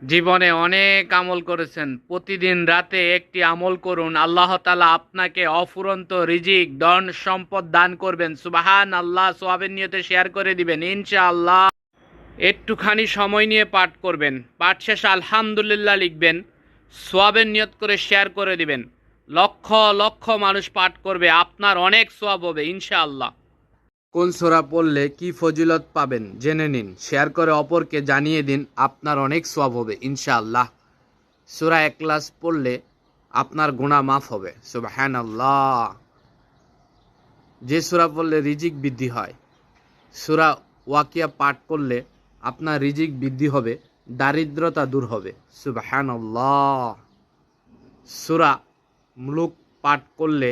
জীবনে অনেক আমল করেছেন, প্রতিদিন রাতে একটি আমল করুন, আল্লাহ তাআলা আপনাকে অফুরন্ত রিজিক ধন সম্পদ দান করবেন। সুবহান আল্লাহ। সওয়াবের নিয়তে শেয়ার করে দিবেন ইনশাআল্লাহ। একটুখানি সময় নিয়ে পাঠ করবেন, পাঠ শেষে আলহামদুলিল্লাহ লিখবেন, সওয়াবের নিয়ত করে শেয়ার করে দিবেন। লক্ষ লক্ষ মানুষ পাঠ করবে, আপনার অনেক সওয়াব হবে ইনশাআল্লাহ। কোন সূরা পড়লে কি ফজিলত পাবেন জেনে নিন, শেয়ার করে অপরকে জানিয়ে দিন, আপনার অনেক সওয়াব হবে ইনশাআল্লাহ। সূরা ইখলাস পড়লে আপনার গুনাহ মাফ হবে। সুবহানাল্লাহ। যে সূরা পড়লে রিজিক বৃদ্ধি হয়, সূরা ওয়াকিয়া পাঠ করলে আপনার রিজিক বৃদ্ধি হবে, দারিদ্রতা দূর হবে। সুবহানাল্লাহ। সূরা মুলুক পাঠ করলে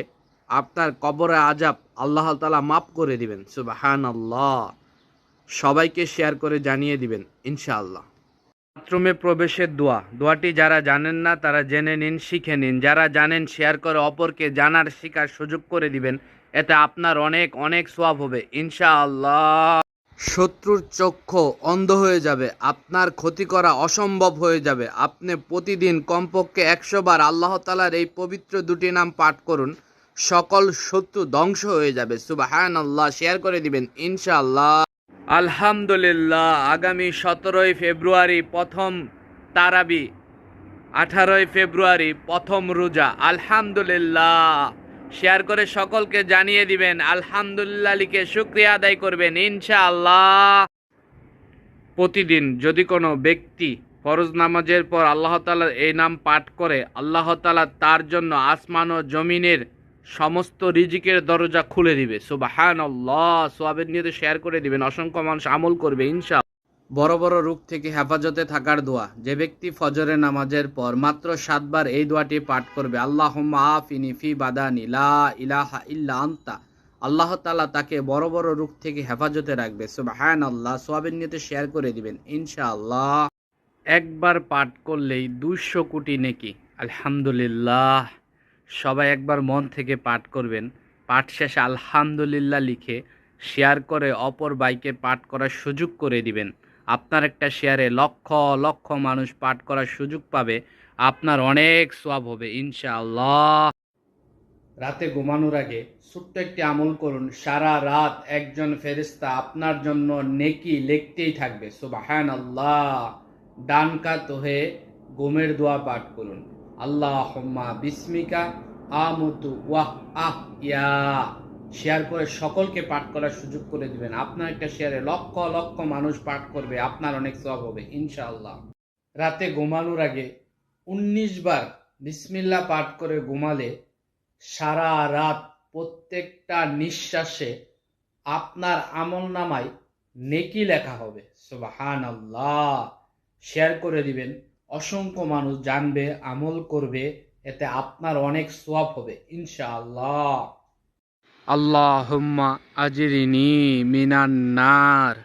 আপনার কবরে আযাব আল্লাহ তাআলা মাফ করে দিবেন। সুবহানাল্লাহ। সবাইকে শেয়ার করে জানিয়ে দিবেন ইনশাআল্লাহ। বাথরুমে প্রবেশের দোয়াটি যারা জানেন না তারা জেনে নিন, শিখে নিন। যারা জানেন শেয়ার করে অপরকে জানার শেখার সুযোগ করে দিবেন, এতে আপনার অনেক অনেক সওয়াব হবে ইনশাআল্লাহ। শত্রুর চক্ষু অন্ধ হয়ে যাবে, আপনার ক্ষতি করা অসম্ভব হয়ে যাবে। আপনি প্রতিদিন কমপক্ষে 100 বার আল্লাহ তাআলার এই পবিত্র দুটি নাম পাঠ করুন, সকল শত্রু ধ্বংস হয়ে যাবে। সুবহানাল্লাহ। শেয়ার করে দিবেন ইনশাআল্লাহ। আলহামদুলিল্লাহ। আগামী 17 ফেব্রুয়ারি প্রথম তারাবি, 18 ফেব্রুয়ারি প্রথম রোজা। আলহামদুলিল্লাহ। শেয়ার করে সকলকে জানিয়ে দিবেন, আলহামদুলিল্লাহ লিখে শুকরিয়া আদায় করবেন ইনশাআল্লাহ। প্রতিদিন যদি কোনো ব্যক্তি ফরজ নামাজের পর আল্লাহ তাআলার এই নাম পাঠ করে, আল্লাহ তাআলা তার জন্য আসমান ও জমিনের সমস্ত রিজিকের দরজা খুলে দিবে। সুবহানাল্লাহ। সওয়াবের নিয়তে শেয়ার করে দিবেন, অসংখ্য মানুষ আমল করবে ইনশাআল্লাহ। বড় বড় রোগ থেকে হেফাজতে থাকার দোয়া। যে ব্যক্তি ফজরের নামাজের পর মাত্র 7 বার এই দোয়াটি পাঠ করবে, আল্লাহুম্মা আফিনি ফি বাদানি লা ইলাহা ইল্লা আনতা, আল্লাহ তাআলা তাকে বড় বড় রোগ থেকে হেফাজতে রাখবে। সুবহানাল্লাহ। সওয়াবের নিয়তে শেয়ার করে দিবেন ইনশাআল্লাহ। একবার পাঠ করলেই 200 কোটি নেকি। আলহামদুলিল্লাহ। সবাই একবার মন থেকে পাঠ করবেন, পাঠ শেষে আলহামদুলিল্লাহ লিখে শেয়ার করে অপর ভাইকে পাঠ করার সুযোগ করে দিবেন। আপনার একটা শেয়ারে লক্ষ লক্ষ মানুষ পাঠ করার সুযোগ পাবে, আপনার অনেক সওয়াব হবে ইনশাআল্লাহ। রাতে ঘুমানোর আগে ছোট্ট একটি আমল করুন, সারা রাত একজন ফেরেশতা আপনার জন্য নেকি লিখতেই থাকবে। সুবহানাল্লাহ। ডান কাত হয়ে ঘুমের দোয়া পাঠ করুন, আল্লাহুম্মা বিসমিকা আমুতু ওয়াহ আহইয়া। শেয়ার করে সকলকে পাঠ করার সুযোগ করে দিবেন, আপনার একটা শেয়ারে লক্ষ লক্ষ মানুষ পাঠ করবে, আপনার অনেক সওয়াব হবে ইনশাআল্লাহ। রাতে ঘুমানোর আগে 19 বার বিসমিল্লাহ পাঠ করে ঘুমালে সারা রাত প্রত্যেকটা নিঃশ্বাসে আপনার আমলনামায় নেকি লেখা হবে। সুবহানাল্লাহ। শেয়ার করে দিবেন, অসংখ্য মানুষ জানবে, আমল করবে, এতে আপনার অনেক সওয়াব হবে ইনশাআল্লাহ। আল্লাহুম্মা আজিরিনি মিনান নার।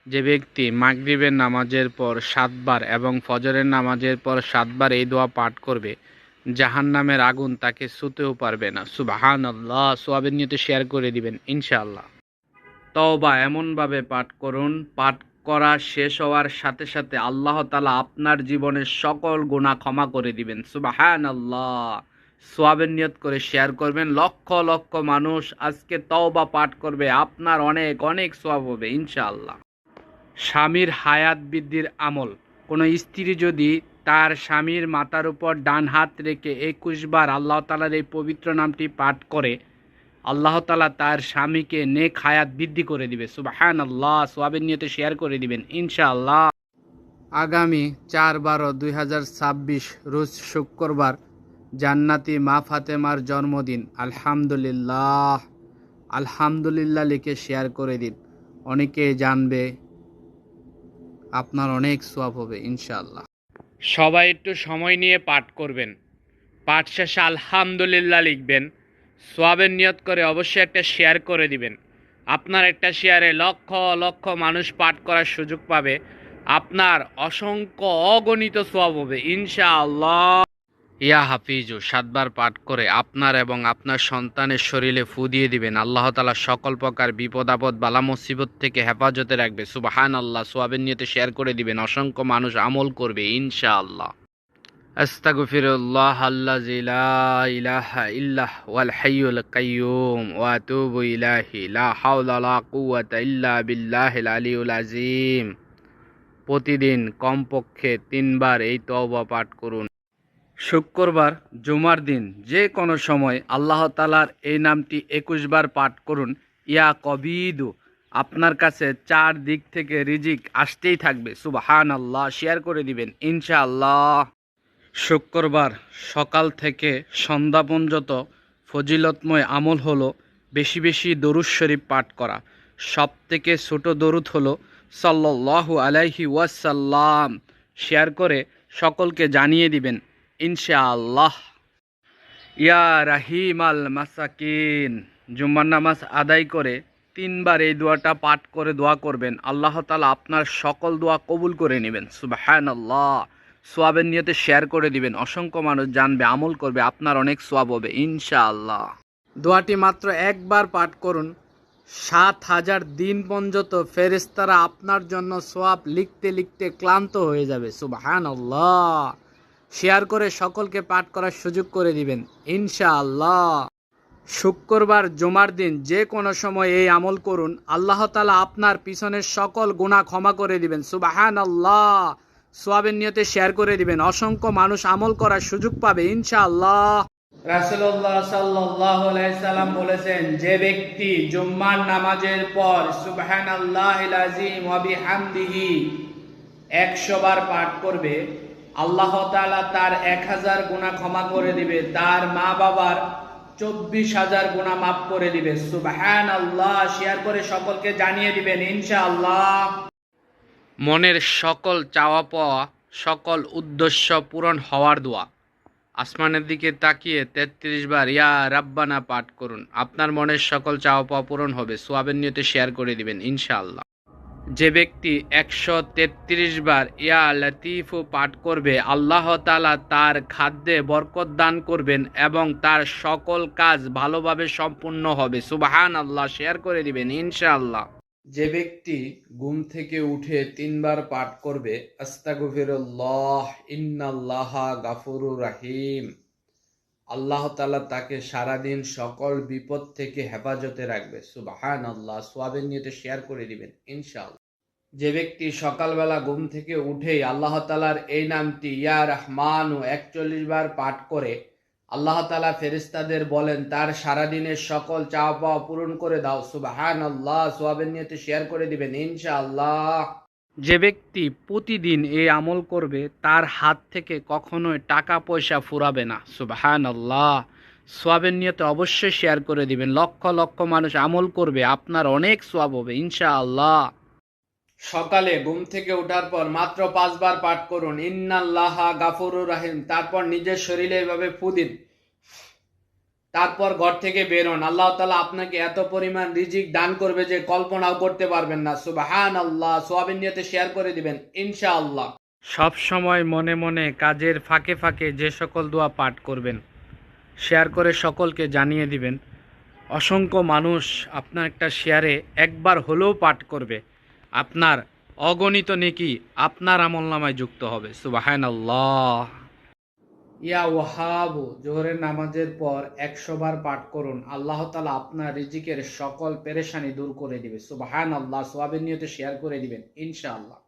যে ব্যক্তি মাগরিবের নামাজের পর 7 বার এবং ফজরের নামাজের পর 7 বার এই দোয়া পাঠ করবে, জাহান্নামের আগুন তাকে ছুঁতেও পারবে না। সুবহানাল্লাহ। সওয়াবের নিয়তে শেয়ার করে দিবেন ইনশাআল্লাহ। তওবা এমনভাবে পাঠ করুন, পাঠ করা শেষ হওয়ার সাথে সাথে আল্লাহ তাআলা আপনার জীবনের সকল গুনাহ ক্ষমা করে দিবেন। সুবহানাল্লাহ। সওয়াবের নিয়ত করে শেয়ার করবেন, লক্ষ লক্ষ মানুষ আজকে তওবা পাঠ করবে, আপনার অনেক অনেক সওয়াব হবে ইনশাআল্লাহ। স্বামীর হায়াত বৃদ্ধির আমল। কোনো স্ত্রী যদি তার স্বামীর মাথার উপর ডান হাত রেখে 21 বার আল্লাহ তাআলার এই পবিত্র নামটি পাঠ করে, আল্লাহ তাআলা তার স্বামীকে নেক হায়াত বৃদ্ধি করে দিবে। সুবহানাল্লাহ। সওয়াবের নিয়তে শেয়ার করে দিবেন ইনশাআল্লাহ। আগামী 4/12/2026 রোজ শুক্রবার জান্নাতি মা ফাতেমার জন্মদিন। আলহামদুলিল্লাহ। আলহামদুলিল্লাহ লিখে শেয়ার করে দিন, অনেকে জানবে, আপনার অনেক সওয়াব হবে ইনশাআল্লাহ। সবাই একটু সময় নিয়ে পাঠ করবেন, পাঠ শেষে আলহামদুলিল্লাহ লিখবেন, সওয়াবের নিয়ত করে অবশ্যই একটা শেয়ার করে দিবেন। আপনার একটা শেয়ারে লক্ষ লক্ষ মানুষ পাঠ করার সুযোগ পাবে, আপনার অসংখ্য অগণিত সওয়াব হবে ইনশাআল্লাহ। ইয়া হাফিজু 7 বার পাঠ করে আপনার এবং আপনার সন্তানের শরীরে ফু দিয়ে দিবেন। আল্লাহ তাআলা সকল প্রকার বিপদ আপদ বালা মুসিবত থেকে হেফাজতে রাখবে। সুবহানাল্লাহ। সোয়াবের নিয়তে শেয়ার করে দিবেন। অসংখ্য মানুষ আমল করবে ইনশাআল্লাহ। আস্তাগফিরুল্লাহ আল্লাযী লা ইলাহা ইল্লাহ ওয়াল হাইয়ুল কাইয়্যুম ওয়া আতুবু ইলাইহি লা হাওলা ওয়ালা কুওয়াতা ইল্লা বিল্লাহিল আলিয়্যিল আযীম। প্রতিদিন কমপক্ষে 3 বার এই তওবা পাঠ করুন। শুক্রবার, জুমার দিন যে কোনো সময় আল্লাহ তাআলার এই নামটি 21 বার পাঠ করুন। ইয়া কবিদু, আপনার কাছে 4 দিক থেকে রিজিক আসতেই থাকবে। সুবহানাল্লাহ। শেয়ার করে দিবেন ইনশাআল্লাহ। শুক্রবার সকাল থেকে সন্ধ্যা পর্যন্ত ফজিলতময় আমল হলো বেশি বেশি দরুদ শরীফ পাঠ করা। সবথেকে ছোট দরুদ হলো সাল্লাল্লাহু আলাইহি ওয়াসাল্লাম। শেয়ার করে সকলকে জানিয়ে দিবেন ইনশাআল্লাহ। ইয়া রাহিম আল মাসাকিন, জুম্মার নামাজ আদায় করে 3 বার এই দোয়াটা পাঠ করে দোয়া করবেন। আল্লাহ তাআলা আপনার সকল দোয়া কবুল করে নেবেন। সুবহানাল্লাহ। সোয়াবের নিয়তে শেয়ার করে দিবেন। অসংখ্য মানুষ জানবে, আমল করবে, আপনার অনেক সোয়াব হবে ইনশাআল্লাহ। দোয়াটি মাত্র 1 বার পাঠ করুন। 7000 দিন পর্যন্ত ফেরেশতারা আপনার জন্য সোয়াব লিখতে লিখতে ক্লান্ত হয়ে যাবে। সুবহানাল্লাহ। শেয়ার করে সকলকে পাঠ করার সুযোগ করে দিবেন ইনশাআল্লাহ। শুক্রবার, জুমার দিন যে কোনো সময় এই আমল করুন। আল্লাহ তাআলা আপনার পিছনের সকল গুনাহ ক্ষমা করে দিবেন। সুবহানাল্লাহ। সোয়াবের নিয়তে শেয়ার করে দিবেন। অসংখ্য মানুষ আমল করার সুযোগ পাবে ইনশাআল্লাহ। রাসূলুল্লাহ সাল্লাল্লাহু আলাইহি সাল্লাম বলেছেন, যে ব্যক্তি জুম্মার নামাজের পর সুবহানাল্লাহিল আযীম ওয়া বিহামদিহি 100 বার পাঠ করবে, আল্লাহ তাআলা তার 1000 গুনাহ ক্ষমা করে দিবে, তার মা বাবার 24000 গুনাহ মাফ করে দিবে। সুবহানাল্লাহ। শেয়ার করে সকলকে জানিয়ে দিবেন ইনশাআল্লাহ। মনের সকল চাওয়া পাওয়া, সকল উদ্দেশ্য পূরণ হওয়ার দোয়া। আসমানের দিকে তাকিয়ে 33 বার ইয়া রাব্বানা পাঠ করুন। আপনার মনের সকল চাওয়া পাওয়া পূরণ হবে। সোয়াবের নিয়তে শেয়ার করে দিবেন ইনশাআল্লাহ। যে ব্যক্তি 133 বার ইয়া লতিফু পাঠ করবে, আল্লাহ তাআলা তার খাদ্যে বরকত দান করবেন এবং তার সকল কাজ ভালোভাবে সম্পূর্ণ হবে। সুবহানাল্লাহ। শেয়ার করে দিবেন ইনশাআল্লাহ। যে ব্যক্তি ঘুম থেকে উঠে 3 বার পাঠ করবে আস্তাগফিরুল্লাহ ইন্নাল্লাহা গাফুরুর রাহিম, আল্লাহ তাআলা তাকে সারাদিন সকল বিপদ থেকে হেফাজতে রাখবে। সুবহানাল্লাহ। সোয়াবের নিয়তে শেয়ার করে দিবেন ইনশাআল্লাহ। যে ব্যক্তি সকালবেলা ঘুম থেকে উঠেই আল্লাহ তাআলার এই নামটি ইয়া রহমানু 41 বার পাঠ করে, আল্লাহ তাআলা ফেরেশতাদের বলেন তার সারাদিনের সকল চাওয়া পাওয়া পূরণ করে দাও। সুবহানাল্লাহ। সোয়াবের নিয়তে শেয়ার করে দিবেন ইনশাআল্লাহ। যে ব্যক্তি প্রতিদিন এই আমল করবে, তার হাত থেকে কখনোই টাকা পয়সা ফুরাবে না। সুবহানাল্লাহ। সোয়াবের নিয়তে অবশ্যই শেয়ার করে দিবেন। লক্ষ লক্ষ মানুষ আমল করবে, আপনার অনেক সোয়াব হবে ইনশাআল্লাহ। সকালে ঘুম থেকে ওঠার পর মাত্র 5 বার পাঠ করুন ইন্নাল্লাহা গাফুরুর রাহিম। তারপর নিজের শরীরে এভাবে ফু দিন। তারপর ঘর থেকে বেরোন। আল্লাহ তাআলা আপনাকে এত পরিমাণ রিজিক দান করবে যে কল্পনাও করতে পারবেন না। সুবহানাল্লাহ। সোয়াবের নিয়তে শেয়ার করে দিবেন ইনশাআল্লাহ। সব সময় মনে মনে কাজের ফাঁকে ফাঁকে যে সকল দোয়া পাঠ করবেন, শেয়ার করে সকলকে জানিয়ে দিবেন। অসংখ্য মানুষ আপনার একটা শেয়ারে 1 বার হলেও পাঠ করবে, আপনার অগণিত নেকি আপনার আমলনামায় যুক্ত হবে। সুবহানাল্লাহ। ইয়া ওয়াহাবু, জোহরের নামাজের পর 100 বার পাঠ করুন। আল্লাহ তাআলা আপনার রিজিকের সকল পেরেশানি দূর করে দিবে। সুবহানাল্লাহ। সোয়াবের নিয়তে শেয়ার করে দিবেন ইনশাআল্লাহ।